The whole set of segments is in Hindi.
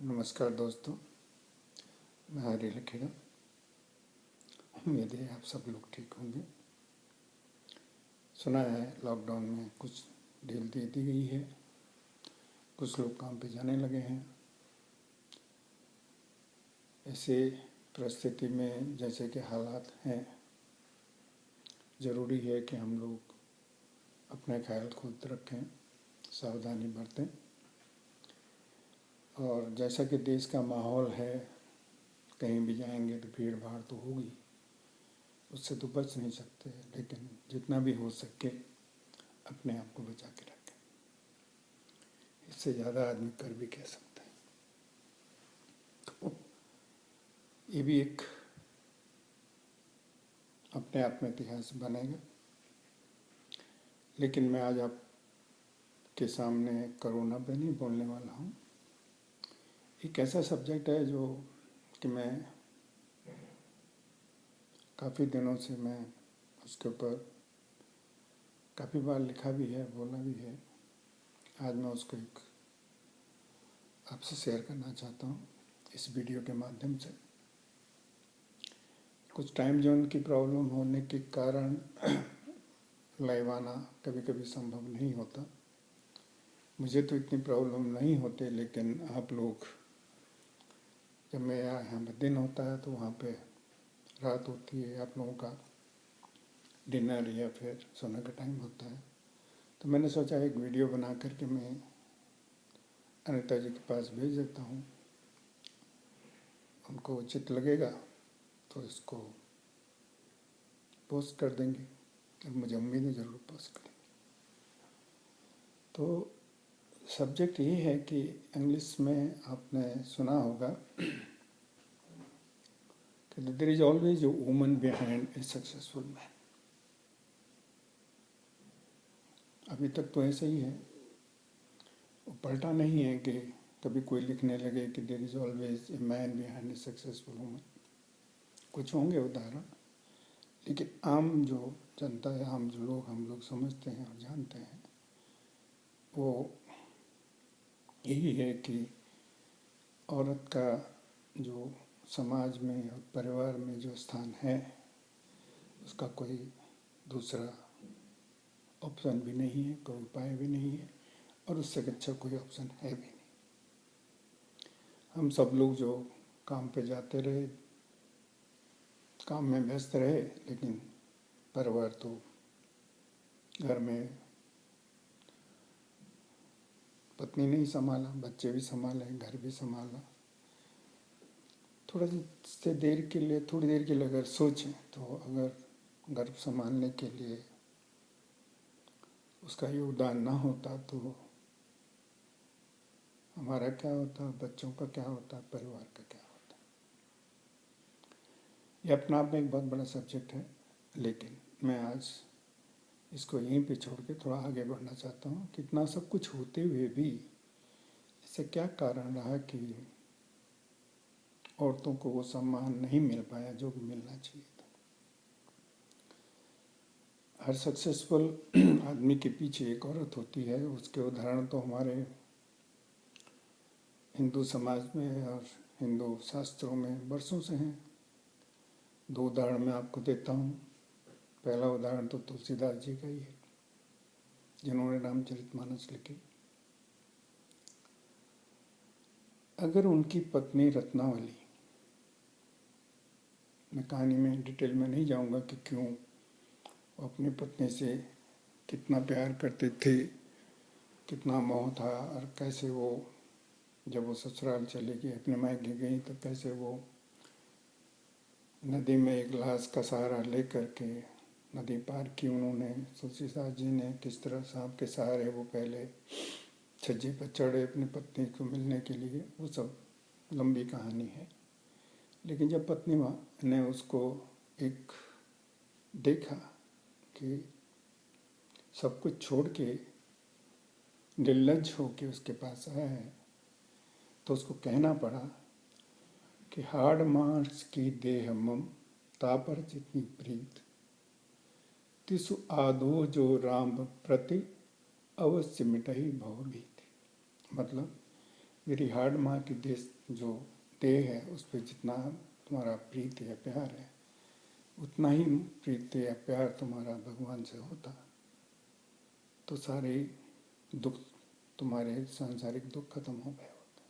नमस्कार दोस्तों, मैं हरी लखेड़ा। उम्मीद है आप सब लोग ठीक होंगे। सुना है लॉकडाउन में कुछ ढील दे दी गई है, कुछ लोग काम पे जाने लगे हैं। ऐसे परिस्थिति में जैसे कि हालात हैं, ज़रूरी है कि हम लोग अपना ख्याल खुद रखें, सावधानी बरतें। और जैसा कि देश का माहौल है, कहीं भी जाएंगे तो भीड़ भाड़ तो होगी, उससे तो बच नहीं सकते, लेकिन जितना भी हो सके अपने आप को बचा के रखें। इससे ज़्यादा आदमी कर भी कह सकता है। तो ये भी एक अपने आप में इतिहास बनेगा। लेकिन मैं आज आपके सामने कोरोना पे नहीं बोलने वाला हूँ। एक ऐसा सब्जेक्ट है जो कि मैं काफ़ी दिनों से मैं उसके ऊपर काफ़ी बार लिखा भी है, बोला भी है। आज मैं उसको एक आपसे शेयर करना चाहता हूँ इस वीडियो के माध्यम से। कुछ टाइम जोन की प्रॉब्लम होने के कारण लाइव आना कभी कभी संभव नहीं होता। मुझे तो इतनी प्रॉब्लम नहीं होती, लेकिन आप लोग, जब मैं यहाँ पर दिन होता है तो वहाँ पे रात होती है, आप लोगों का डिनर या फिर सोने का टाइम होता है। तो मैंने सोचा एक वीडियो बना करके मैं अनिता जी के पास भेज देता हूँ। उनको उचित लगेगा तो इसको पोस्ट कर देंगे, और मुझे उम्मीद है ज़रूर पोस्ट करेंगे। तो सब्जेक्ट ये है कि इंग्लिश में आपने सुना होगा कि there is always a woman behind a successful man. अभी तक तो ऐसा ही है, वो पलटा नहीं है कि कभी कोई लिखने लगे कि there is always a man behind a successful woman. कुछ होंगे उदाहरण, लेकिन आम जो जनता है, आम जो लोग हम लोग समझते हैं और जानते हैं, वो यही है कि औरत का जो समाज में और परिवार में जो स्थान है, उसका कोई दूसरा ऑप्शन भी नहीं है, कोई उपाय भी नहीं है, और उससे अच्छा कोई ऑप्शन है भी नहीं। हम सब लोग जो काम पे जाते रहे, काम में व्यस्त रहे, लेकिन परिवार तो घर में पत्नी ने ही संभाला, बच्चे भी संभाले, घर भी संभाला। थोड़ी देर के लिए अगर सोचें तो अगर घर संभालने के लिए उसका योगदान ना होता तो हमारा क्या होता, बच्चों का क्या होता, परिवार का क्या होता। ये अपना आप में एक बहुत बड़ा सब्जेक्ट है, लेकिन मैं आज इसको यहीं पे छोड़ के थोड़ा आगे बढ़ना चाहता हूँ। कितना सब कुछ होते हुए भी इससे क्या कारण रहा कि औरतों को वो सम्मान नहीं मिल पाया जो भी मिलना चाहिए था। हर सक्सेसफुल आदमी के पीछे एक औरत होती है। उसके उदाहरण तो हमारे हिंदू समाज में और हिंदू शास्त्रों में बरसों से हैं। दो उदाहरण मैं आपको देता हूँ। पहला उदाहरण तो तुलसीदास जी का ही है, जिन्होंने रामचरितमानस लिखी। अगर उनकी पत्नी रत्नावली, मैं कहानी में डिटेल में नहीं जाऊंगा कि क्यों वो अपनी पत्नी से कितना प्यार करते थे, कितना मोह था, और कैसे वो जब वो ससुराल चली गई, अपने मायके गई, तो कैसे वो नदी में एक लाश का सहारा लेकर के नदी पार की उन्होंने। तुलसीदास जी ने किस तरह सांप के सहारे वो पहले छज्जे पर चढ़े अपनी पत्नी को मिलने के लिए, वो सब लंबी कहानी है। लेकिन जब पत्नी ने उसको एक देखा कि सब कुछ छोड़ के निर्लज्ज होके उसके पास आया है, तो उसको कहना पड़ा कि हाड़ मांस की देह मम तापर जितनी प्रीत, तिसु आधो जो राम प्रति अवश्य मिटही भवभीति। मतलब मेरी हार्ड माँ की देश जो देह है उस पर जितना तुम्हारा प्रीति है, प्यार है, उतना ही प्रीति या प्यार तुम्हारा भगवान से होता तो सारे दुख, तुम्हारे सांसारिक दुख खत्म हो गए होते।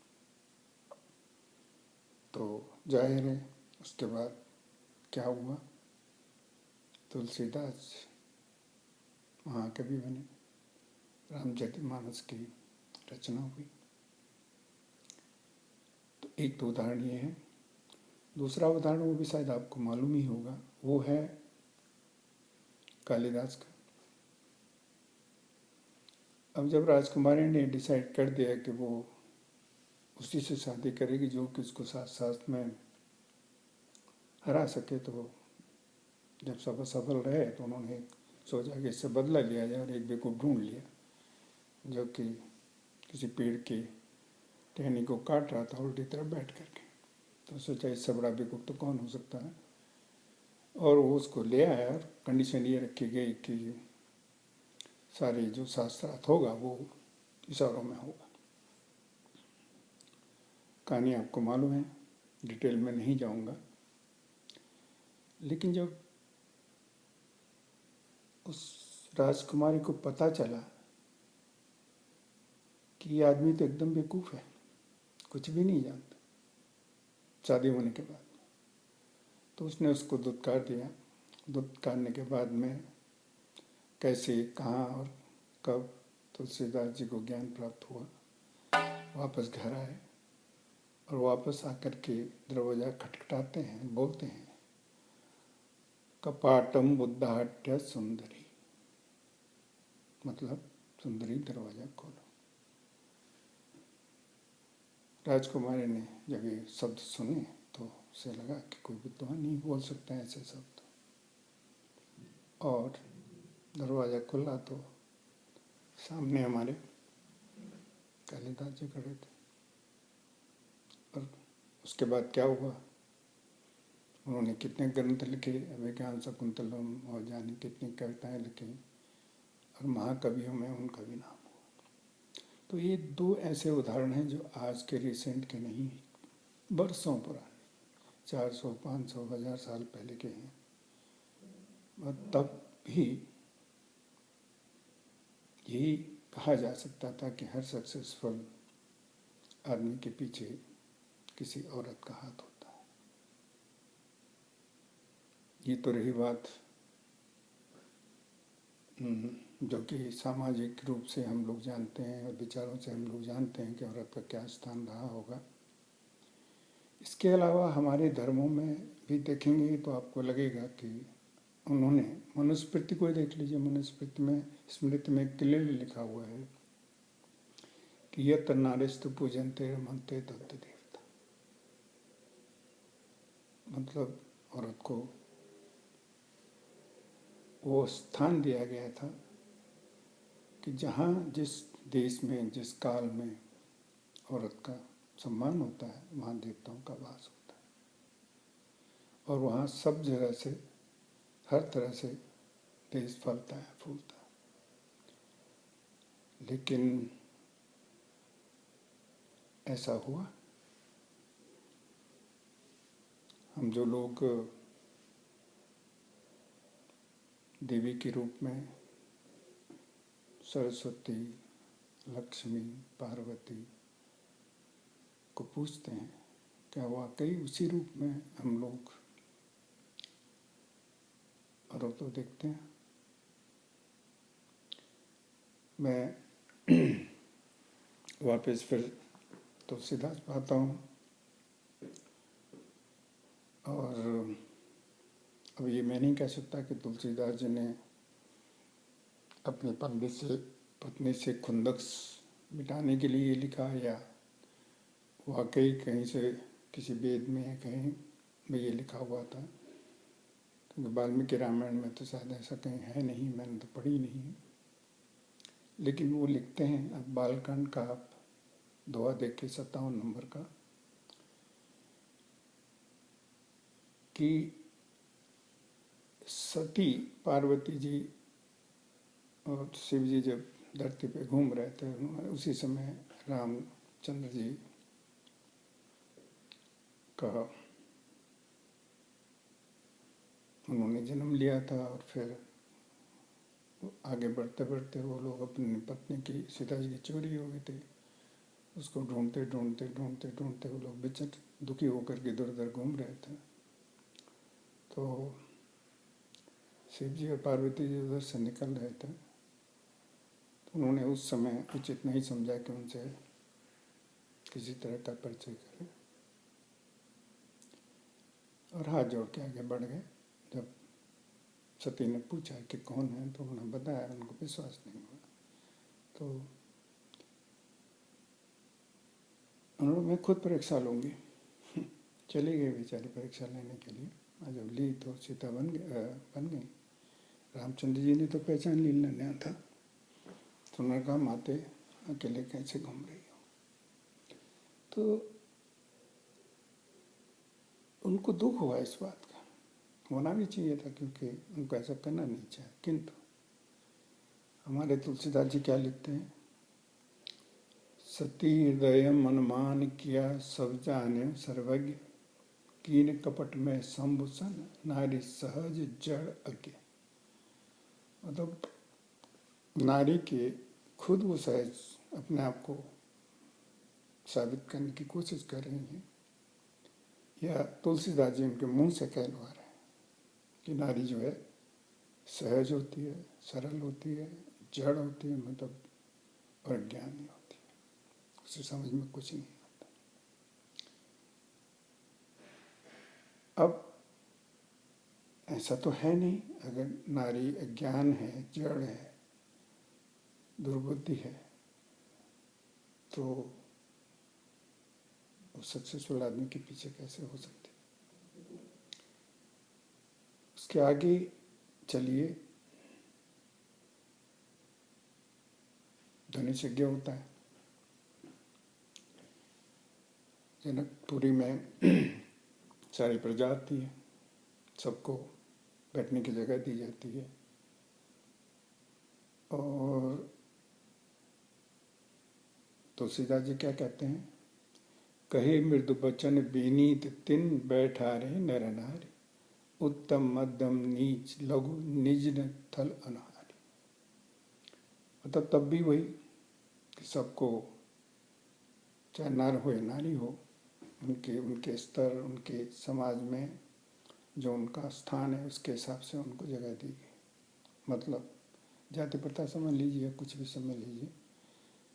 तो जाहिर है उसके बाद क्या हुआ, तुलसीदास महाकवि बने, रामचरितमानस की रचना हुई। तो एक तो उदाहरण ये है। दूसरा उदाहरण वो भी शायद आपको मालूम ही होगा, वो है कालिदास का। अब जब राजकुमारी ने डिसाइड कर दिया कि वो उसी से शादी करेगी जो कि उसको साथ साथ में हरा सके, तो जब सब सफल रहे तो उन्होंने सोचा कि इससे बदला लिया जाए और एक बेवकूफ़ ढूंढ लिया जो कि किसी पेड़ की टहनी को काट रहा था उल्टी तरफ बैठ करके। तो सोचा इससे बड़ा बेवकूफ़ तो कौन हो सकता है, और वो उसको ले आया और कंडीशन ये रखी गई कि सारे जो शास्त्रार्थ होगा वो इशारों में होगा। कहानी आपको मालूम है, डिटेल में नहीं जाऊंगा। लेकिन जब उस राजकुमारी को पता चला कि ये आदमी तो एकदम बेवकूफ़ है, कुछ भी नहीं जानता शादी होने के बाद, तो उसने उसको दुत्कार दिया। दुत्कारने के बाद में कैसे, कहाँ और कब तुलसीदास जी को ज्ञान प्राप्त हुआ, वापस घर आए और वापस आकर के दरवाज़ा खटखटाते हैं, बोलते हैं कपाटम बुद्धाट्य सुंदरी, मतलब सुंदरी दरवाज़ा खोलो। राजकुमारी ने जब ये शब्द सुने तो उसे लगा कि कोई विद्वान नहीं बोल सकता है ऐसे शब्द, और दरवाज़ा खुला तो सामने हमारे कालिदास जी खड़े थे। और उसके बाद क्या हुआ, उन्होंने कितने ग्रंथ लिखे, अभिज्ञान शकुंतलम और जाने कितनी कविताएं लिखी, और महाकवियों में उनका भी नाम हुआ। तो ये दो ऐसे उदाहरण हैं जो आज के रिसेंट के नहीं, बरसों पुराने, 400, 500, 1000 साल पहले के हैं। और तब भी यही कहा जा सकता था कि हर सक्सेसफुल आदमी के पीछे किसी औरत का हाथ होता है। ये तो रही बात जो कि सामाजिक रूप से हम लोग जानते हैं और विचारों से हम लोग जानते हैं कि औरत का क्या स्थान रहा होगा। इसके अलावा हमारे धर्मों में भी देखेंगे तो आपको लगेगा कि उन्होंने, मनुस्मृति को देख लीजिए, मनुस्मृति में, स्मृति में क्लियरली लिखा हुआ है कि यत्र नारीस्तु पूजन्ते रमन्ते तत्र देवता, मतलब औरत को वो स्थान दिया गया था कि जहाँ जिस देश में जिस काल में औरत का सम्मान होता है वहाँ देवताओं का वास होता है, और वहाँ सब जगह से, हर तरह से देश फलता है, फूलता है। लेकिन ऐसा हुआ, हम जो लोग देवी के रूप में सरस्वती, लक्ष्मी, पार्वती को पूछते हैं, क्या वाकई उसी रूप में हम लोग औरतों देखते हैं? मैं वापस फिर तुलसीदास पाता हूँ, और अब ये मैं नहीं कह सकता कि तुलसीदास जी ने अपनी पत्नी से खुंदक मिटाने के लिए लिखा, या वाकई कहीं से किसी वेद में या कहीं में ये लिखा हुआ था, क्योंकि वाल्मीकि रामायण में तो शायद ऐसा कहीं है नहीं, मैंने तो पढ़ी नहीं है। लेकिन वो लिखते हैं, अब बालकांड का आप दोहा देखिए 57 नंबर का, कि सती पार्वती जी और शिव जी जब धरती पे घूम रहे थे, उसी समय राम रामचंद्र जी का उन्होंने जन्म लिया था और फिर आगे बढ़ते बढ़ते वो लोग अपनी पत्नी की, सीता जी की चोरी हो गई थी, उसको ढूंढते ढूंढते ढूंढते ढूंढते वो लोग बेचैन दुखी होकर के इधर उधर घूम रहे थे। तो शिव जी और पार्वती जी उधर से निकल रहे थे, तो उन्होंने उस समय उचित नहीं समझा कि उनसे किसी तरह का परिचय करें और हाथ जोड़ के आगे बढ़ गए। जब सती ने पूछा कि कौन है तो उन्होंने बताया, उनको विश्वास नहीं हुआ, तो उन्होंने मैं खुद परीक्षा लूँगी। चली गई बेचारी परीक्षा लेने के लिए, और जब ली तो सीता बन गई। रामचंद्र जी ने तो पहचान लिया था, तो उन्होंने कहा माते अकेले कैसे घूम रही हो। तो उनको दुख हुआ इस बात का, होना भी चाहिए था क्योंकि उनको ऐसा करना नहीं चाहिए। किंतु हमारे तुलसीदास जी क्या लिखते हैं, सती हृदय मनमान किया सब जाने सर्वज्ञ, कीन कपट में संभूषण नारी सहज जड़ अज्ञ। मतलब नारी के खुद वो सहज अपने आप को साबित करने की कोशिश कर रही हैं, या तुलसीदास जी उनके मुंह से कहलवा रहे हैं कि नारी जो है सहज होती है, सरल होती है, जड़ होती है, मतलब अज्ञानी होती है, उसे समझ में कुछ नहीं आता। अब ऐसा तो है नहीं, अगर नारी अज्ञान है, जड़ है, दुर्बुद्धि है, तो वो सक्सेसफुल आदमी के पीछे कैसे हो सकती। उसके आगे चलिए, धनुषज्ञ होता है। जनकपुरी में सारी प्रजा आती है, सबको बैठने की जगह दी जाती है, और तुलसीदास जी क्या कहते हैं, कहे मृदु बचन बीनीत तिन बैठारे नर नारी, उत्तम मध्यम नीच लघु निज न थल अनहारी। मतलब तब भी वही कि सबको, चाहे नर हो या नारी हो, उनके उनके स्तर, उनके समाज में जो उनका स्थान है उसके हिसाब से उनको जगह दी गई। मतलब जाति प्रथा समझ लीजिए, कुछ भी समझ लीजिए,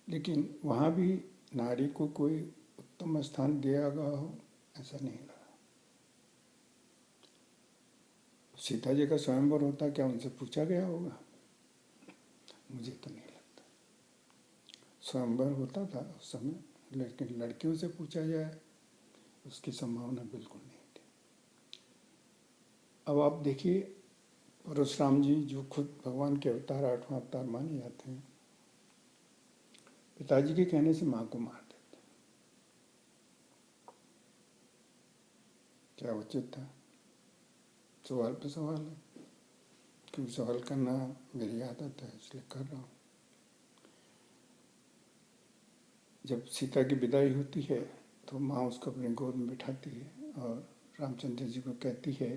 लेकिन वहाँ भी नारी को कोई उत्तम स्थान दिया गया हो ऐसा नहीं लगा। सीता जी का स्वयंवर होता, क्या उनसे पूछा गया होगा? मुझे तो नहीं लगता। स्वयंवर होता था उस समय, लेकिन लड़कियों से पूछा जाए उसकी संभावना बिल्कुल नहीं थी। अब आप देखिए, परशुराम जी जो खुद भगवान के अवतार, 8वां अवतार माने जाते हैं, पिताजी के कहने से माँ को मार देते। क्या उचित था? सवाल पे सवाल है, क्योंकि सवाल करना मेरी आदत है इसलिए कर रहा हूँ। जब सीता की विदाई होती है तो माँ उसको अपने गोद में बिठाती है और रामचंद्र जी को कहती है,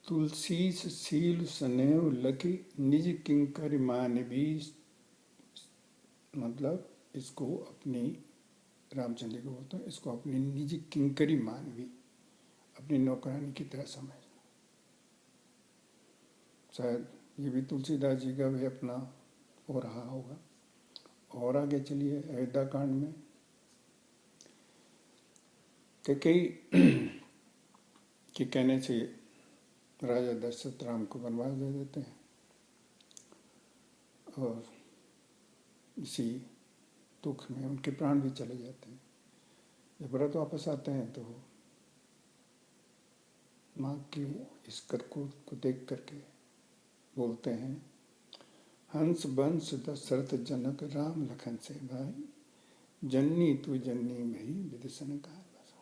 तुलसी सील स्नेह लकी निज किंकर मान भी। मतलब इसको अपनी, रामचंद्र को बोलते हैं, इसको अपनी निजी किंकरी मानवी, अपनी नौकरानी की तरह समझना। शायद ये भी तुलसीदास जी का भी अपना हो रहा होगा। और आगे चलिए, अयोध्या कांड में कई के कहने से राजा दशरथ राम को वनवास दे देते हैं, और इसी दुख में उनके प्राण भी चले जाते हैं। जब व्रत वापस आते हैं तो माँ की इस करतूत को देख करके बोलते हैं, हंस बंस दशरथ जनक राम लखन से भाई, जननी तू जननी भई विदिशन का बस।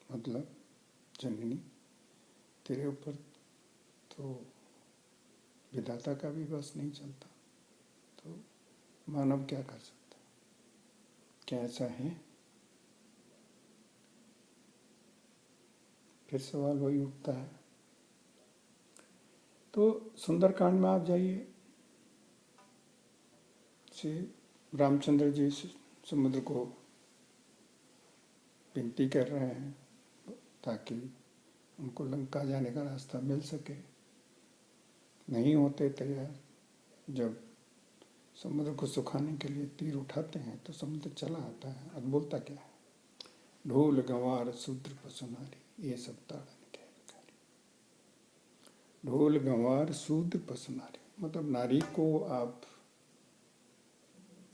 मतलब जननी, तेरे ऊपर तो विधाता का भी बस नहीं चलता, तो मानव क्या कर सकता है? क्या ऐसा है? फिर सवाल वही उठता है। तो सुंदरकांड में आप जाइए, श्री रामचंद्र जी समुद्र को विनती कर रहे हैं ताकि उनको लंका जाने का रास्ता मिल सके। नहीं होते तैयार। जब समुद्र को सुखाने के लिए तीर उठाते हैं तो समुद्र चला आता है। अब बोलता क्या है? ढोल गंवार शूद्र पशु नारी ये सब ताड़न के अधिकारी। ढोल गंवार शूद्र पशु नारी, मतलब नारी को आप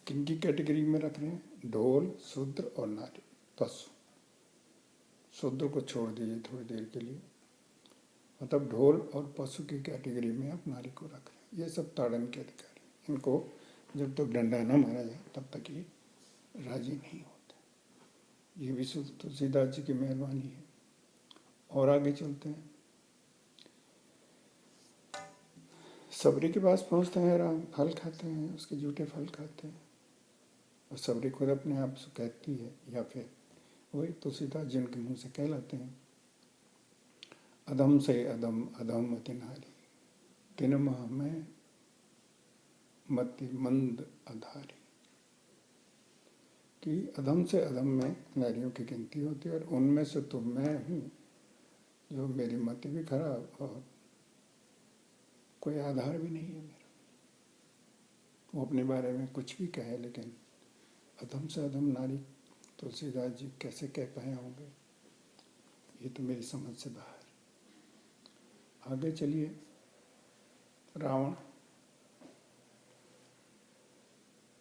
किन की कैटेगरी में रख रहे हैं? ढोल, शूद्र और नारी, पशु। शूद्र को छोड़ दीजिए थोड़ी देर के लिए, मतलब ढोल और पशु की कैटेगरी में आप नारी को रख रहे हैं। ये सब ताड़न के अधिकारी। इनको जब तक डंडा न मारा जाए तब तक ये राजी नहीं होते। ये भी तुलसीदास जी की मेहरबानी है। और आगे चलते हैं। सबरी के पास पहुंचते हैं राम, फल खाते हैं, उसके झूठे फल खाते हैं। और सबरी खुद अपने आप से कहती है, या फिर वही तुलसीदास जी उनके मुँह से कहलाते हैं, अधम से अधम अधम अति नारी, तिन माह में मति मंद अधारी। कि अधम से अधम में नारियों की गिनती होती है, और उनमें से तो मैं हूँ जो मेरी मति भी खराब और कोई आधार भी नहीं है मेरा। वो अपने बारे में कुछ भी कहे, लेकिन अधम से अधम नारी तुलसीदास जी कैसे कह पाए होंगे, ये तो मेरी समझ से बाहर। आगे चलिए। रावण।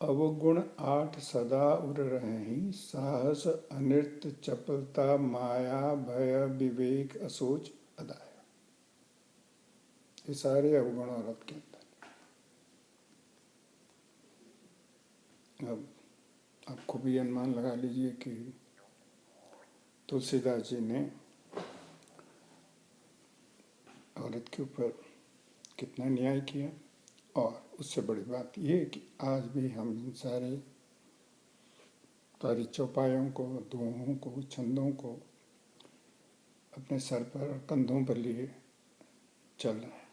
अवगुण आठ सदा उर रहें, साहस अनृत चपलता माया भय विवेक असोच अदाय। ये सारे अवगुण औरत के अंदर। अब आप खूब ही अनुमान लगा लीजिए कि तुलसीदास जी ने औरत के ऊपर कितना न्याय किया। और उससे बड़ी बात यह है कि आज भी हम इन सारी चौपायों को, दोहों को, छंदों को अपने सर पर और कंधों पर लिए चल रहे हैं।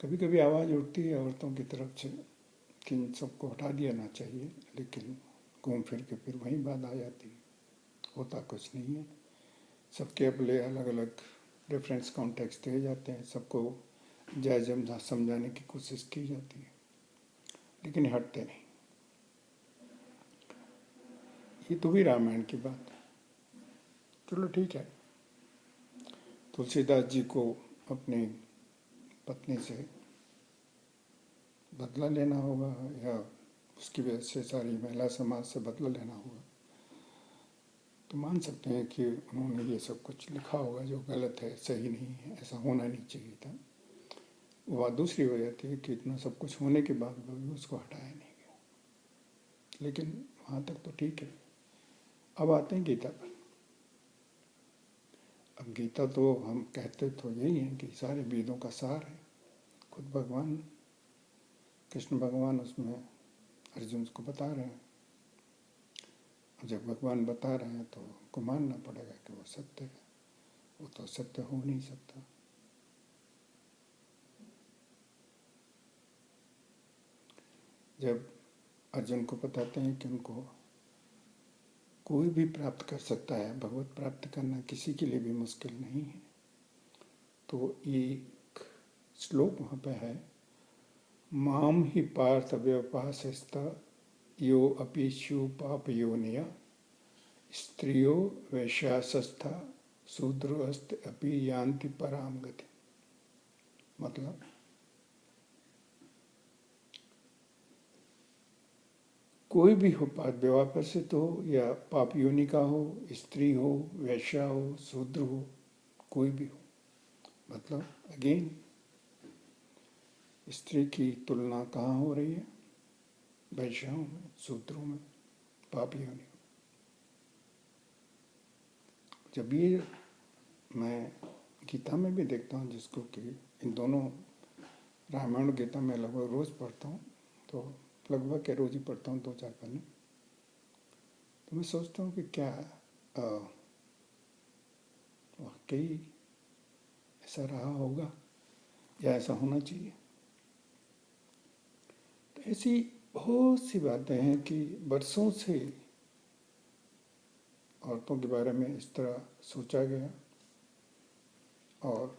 कभी कभी आवाज़ उठती है औरतों की तरफ से कि इन सबको हटा दिया चाहिए, लेकिन घूम फिर के फिर वहीं बात आ जाती है। होता कुछ नहीं है। सबके अपने अलग अलग रेफरेंस कॉन्टेक्स्ट दिए जाते हैं, सबको जायज़ समझाने की कोशिश की जाती है, लेकिन हटते नहीं। ये तो भी रामायण की बात है। चलो ठीक है। तुलसीदास जी को अपनी पत्नी से बदला लेना होगा, या उसकी वजह से सारी महिला समाज से बदला लेना होगा, तो मान सकते हैं कि उन्होंने ये सब कुछ लिखा होगा जो गलत है, सही नहीं है, ऐसा होना नहीं चाहिए था। वह दूसरी वजह थी कि इतना सब कुछ होने के बाद भी उसको हटाया नहीं गया। लेकिन वहाँ तक तो ठीक है। अब आते हैं गीता पर। अब गीता तो हम कहते तो यही है कि सारे वेदों का सार है। खुद भगवान कृष्ण भगवान उसमें अर्जुन को बता रहे हैं। जब भगवान बता रहे हैं तो हमको मानना पड़ेगा कि वो सत्य है। वो तो सत्य हो नहीं सकता। जब अर्जुन को बताते हैं कि उनको कोई भी प्राप्त कर सकता है, भगवत प्राप्त करना किसी के लिए भी मुश्किल नहीं है, तो एक श्लोक वहाँ पे है, माम ही पार्थ व्यपासस्ता यो अपीशु पाप योनिया स्त्रियो वैश्यासस्था शूद्रोस्त अपि यान्ति पराम गति। मतलब कोई भी हो, विवाह प्रसिद्ध हो या पाप योनि का हो, स्त्री हो, वैश्या हो, शूद्र हो, कोई भी हो। मतलब अगेन स्त्री की तुलना कहाँ हो रही है? वैश्याओं में, शूद्रों में, पाप योनि। जब ये मैं गीता में भी देखता हूँ, जिसको कि इन दोनों रामायण गीता में लगभग रोज पढ़ता हूँ, तो लगभग के रोज़ ही पढ़ता हूँ 2-4 पन्ने। तो मैं सोचता हूँ कि क्या वाकई ऐसा रहा होगा या ऐसा होना चाहिए। तो ऐसी बहुत सी बातें हैं कि बरसों से औरतों के बारे में इस तरह सोचा गया, और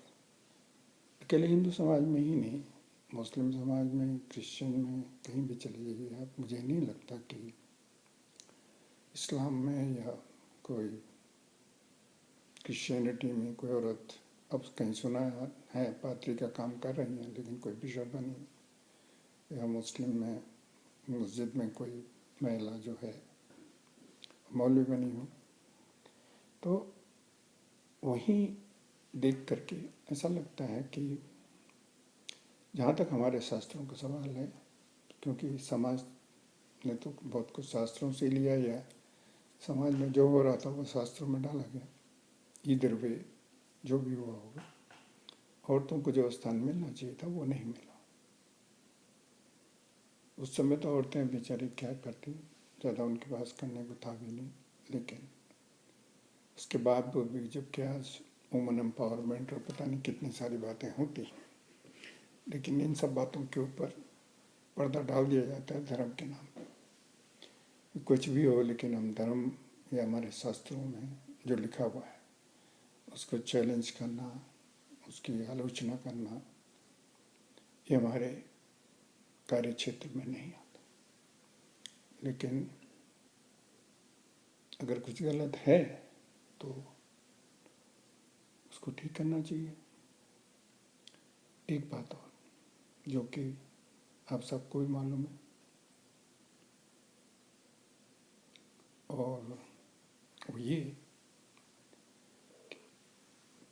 अकेले हिंदू समाज में ही नहीं, मुस्लिम समाज में, क्रिश्चियन में, कहीं भी चले जाइए आप, मुझे नहीं लगता कि इस्लाम में या कोई क्रिश्चियनिटी में कोई औरत, अब कहीं सुना है पादरी का काम कर रही हैं लेकिन कोई बिशप बनी, या मुस्लिम में मस्जिद में कोई महिला जो है मौलवी बनी हो। तो वहीं देख करके ऐसा लगता है कि जहाँ तक हमारे शास्त्रों का सवाल है, क्योंकि समाज ने तो बहुत कुछ शास्त्रों से लिया, या समाज में जो हो रहा था वो शास्त्रों में डाला गया, इधर वे जो भी हुआ होगा, औरतों को जो स्थान मिलना चाहिए था वो नहीं मिला। उस समय तो औरतें बेचारी क्या करती, ज़्यादा उनके पास करने को था भी नहीं, लेकिन उसके बाद भी जब क्या वुमन एम्पावरमेंट और पता नहीं कितनी सारी बातें होती हैं, लेकिन इन सब बातों के ऊपर पर्दा डाल दिया जाता है धर्म के नाम पर। कुछ भी हो, लेकिन हम धर्म या हमारे शास्त्रों में जो लिखा हुआ है उसको चैलेंज करना, उसकी आलोचना करना, ये हमारे कार्य क्षेत्र में नहीं आता। लेकिन अगर कुछ गलत है तो उसको ठीक करना चाहिए। एक बात और, जो कि आप सबको भी मालूम है, और वो ये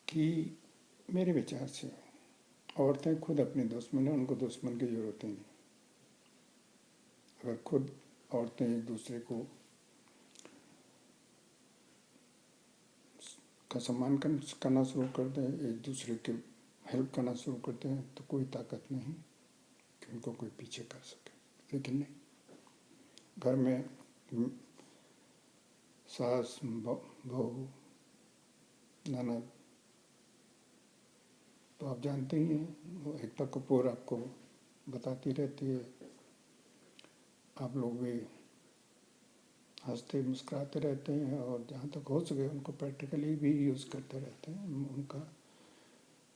कि मेरे विचार से औरतें खुद अपनी दुश्मन हैं, उनको दुश्मन की ज़रूरत ही नहीं। अगर खुद औरतें एक दूसरे को का सम्मान करना शुरू कर दें, एक दूसरे के हेल्प करना शुरू करते हैं, तो कोई ताकत नहीं कि उनको कोई पीछे कर सके। लेकिन नहीं, घर में सास, बहू, ननद, तो आप जानते ही हैं, वो एकता कपूर आपको बताती रहती है, आप लोग भी हंसते मुस्कुराते रहते हैं, और जहाँ तक हो सके उनको प्रैक्टिकली भी यूज़ करते रहते हैं। उनका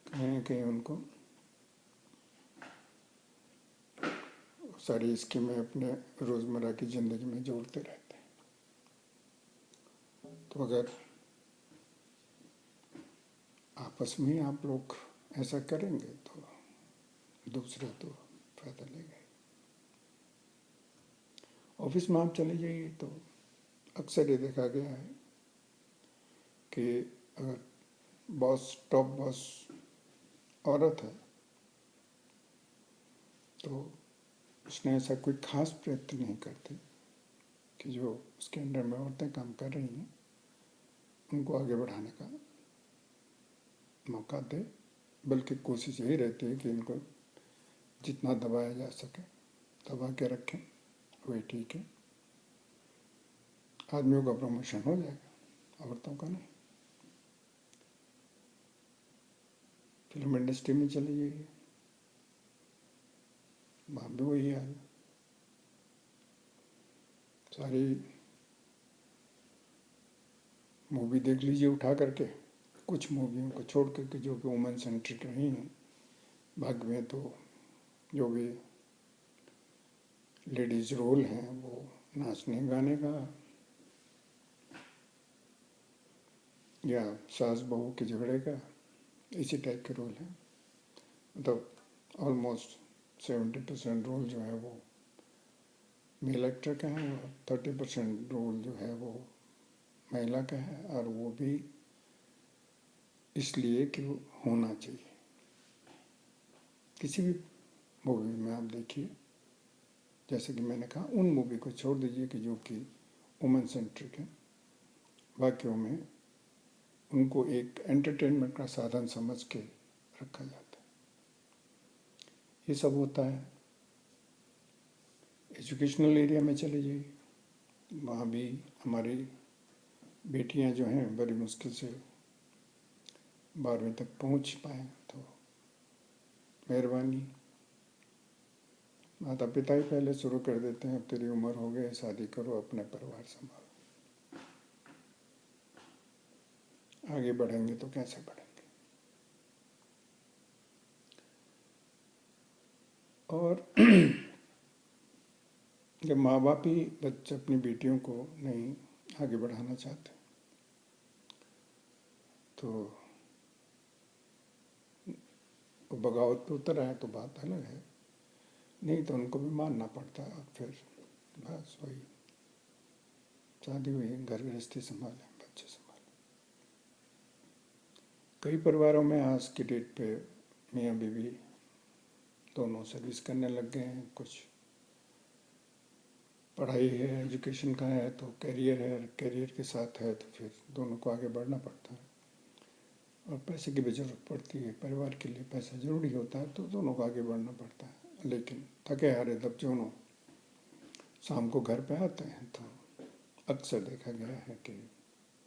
कहीं ना कहीं उनको सारी स्कीमें अपने रोज़मर्रा की ज़िंदगी में जोड़ते रहते हैं। तो अगर आपस में आप लोग ऐसा करेंगे तो दूसरा तो फायदा लेगा। ऑफिस में आप चले जाइए तो अक्सर ये देखा गया है कि अगर बॉस, टॉप बॉस औरत है तो उसने ऐसा कोई खास प्रयत्न नहीं करती कि जो उसके अंडर में औरतें काम कर रही हैं उनको आगे बढ़ाने का मौका दे, बल्कि कोशिश यही रहती है कि इनको जितना दबाया जा सके दबा के रखें, वही ठीक है। आदमियों का प्रमोशन हो जाएगा, औरतों का नहीं। फिल्म इंडस्ट्री में चली जाइए, वहाँ भी वही हाल। सारी मूवी देख लीजिए उठा करके, कुछ मूवियों को छोड़ करके जो कि वुमेन सेंट्रिक नहीं है, भाग्य में तो जो भी लेडीज रोल हैं वो नाचने गाने का या सास बहू के झगड़े का, इसी टाइप के रोल हैं। मतलब ऑलमोस्ट 70% रोल जो है वो मेल एक्टर का है, और 30% रोल जो है वो महिला का है, और वो भी इसलिए कि वो होना चाहिए। किसी भी मूवी में आप देखिए, जैसे कि मैंने कहा, उन मूवी को छोड़ दीजिए कि जो कि वुमेन सेंट्रिक है, बाकियों में उनको एक एंटरटेनमेंट का साधन समझ के रखा जाता है। ये सब होता है एजुकेशनल एरिया में चले जाइए, वहाँ भी हमारी बेटियां जो हैं बड़ी मुश्किल से 12वीं तक पहुँच पाएँ, तो मेहरबानी। माता पिता ही पहले शुरू कर देते हैं, अब तेरी उम्र हो गई, शादी करो, अपने परिवार संभालो। आगे बढ़ेंगे तो कैसे बढ़ेंगे? और जब माँ बाप ही बच्चे अपनी बेटियों को नहीं आगे बढ़ाना चाहते तो वो बगावत पे उतर आए तो बात अलग है, नहीं तो उनको भी मानना पड़ता है। और फिर बस वही शादी हुई, घर गृहस्थी संभालें, बच्चे संभालें। कई परिवारों में आज की डेट पे मियाँ बीवी दोनों सर्विस करने लग गए हैं। कुछ पढ़ाई है, एजुकेशन का है, तो कैरियर है, कैरियर के साथ है तो फिर दोनों को आगे बढ़ना पड़ता है। और पैसे की भी ज़रूरत पड़ती है, परिवार के लिए पैसा ज़रूरी होता है, तो दोनों को आगे बढ़ना पड़ता है। लेकिन थके हारे जब दोनों शाम को घर पे आते हैं तो अक्सर देखा गया है कि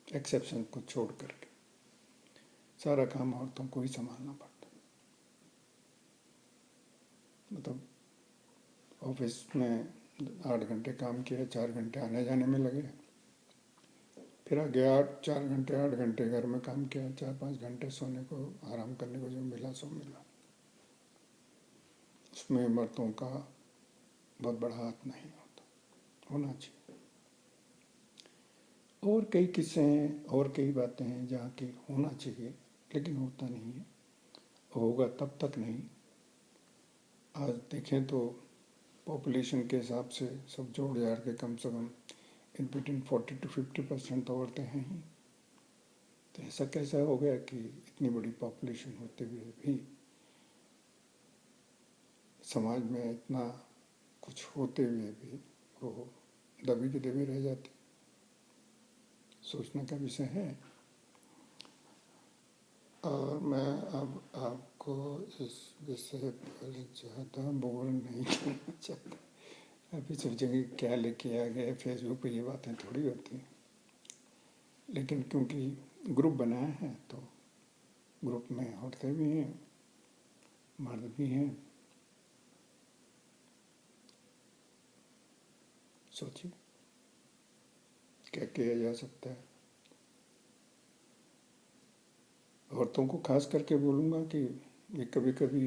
एक्सेप्शन को छोड़ करके सारा काम औरतों को ही संभालना पड़ता है। मतलब ऑफिस में 8 घंटे काम किया, 4 घंटे आने जाने में लगे, फिर आगे 8 घंटे घर में काम किया, 4-5 घंटे सोने को, आराम करने को जो मिला सो मिला। उसमें मर्दों का बहुत बड़ा हाथ नहीं होता, होना चाहिए। और कई किस्से हैं और कई बातें हैं जहाँ की होना चाहिए लेकिन होता नहीं है, होगा तब तक नहीं। आज देखें तो पॉपुलेशन के हिसाब से सब जोड़ जाड़ के कम से कम इन बिटवीन 40 to 50% औरतें हैं ही। तो ऐसा कैसा हो गया कि इतनी बड़ी पॉपुलेशन होते हुए भी समाज में इतना कुछ होते हुए भी वो दबी की दबी रह जाती? सोचने का विषय है। और मैं अब आपको इस विषय पर ज़्यादा बोल नहीं करना चाहता। अभी सोचेंगे क्या लेके आ गए, फेसबुक पे ये बातें थोड़ी होती हैं। लेकिन क्योंकि ग्रुप बनाया है तो ग्रुप में औरतें भी हैं, मर्द भी हैं। सोचिए क्या किया जा सकता है। औरतों को खास करके बोलूँगा कि ये कभी कभी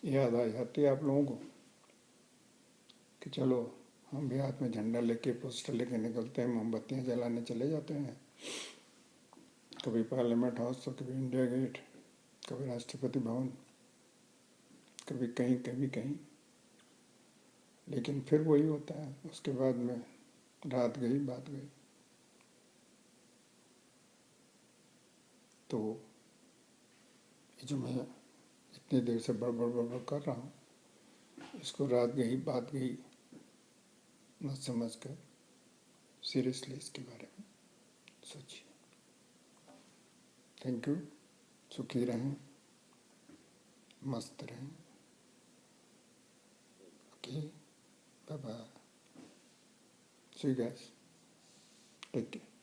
याद आ जाती है आप लोगों को कि चलो हम भी हाथ में झंडा लेके, पोस्टर लेके निकलते हैं, मोमबत्तियाँ जलाने चले जाते हैं, कभी पार्लियामेंट हाउस तो कभी इंडिया गेट, कभी राष्ट्रपति भवन, कभी कहीं कभी कहीं। लेकिन फिर वही होता है, उसके बाद में रात गई बात गई। तो ये जो मैं इतनी देर से बड़बड़ कर रहा हूँ, इसको रात गई बात गई न समझ कर सीरियसली इसके बारे में सोचिए। Thank you. सुखी रहें, मस्त रहें। Okay, bye bye. See you guys, take care.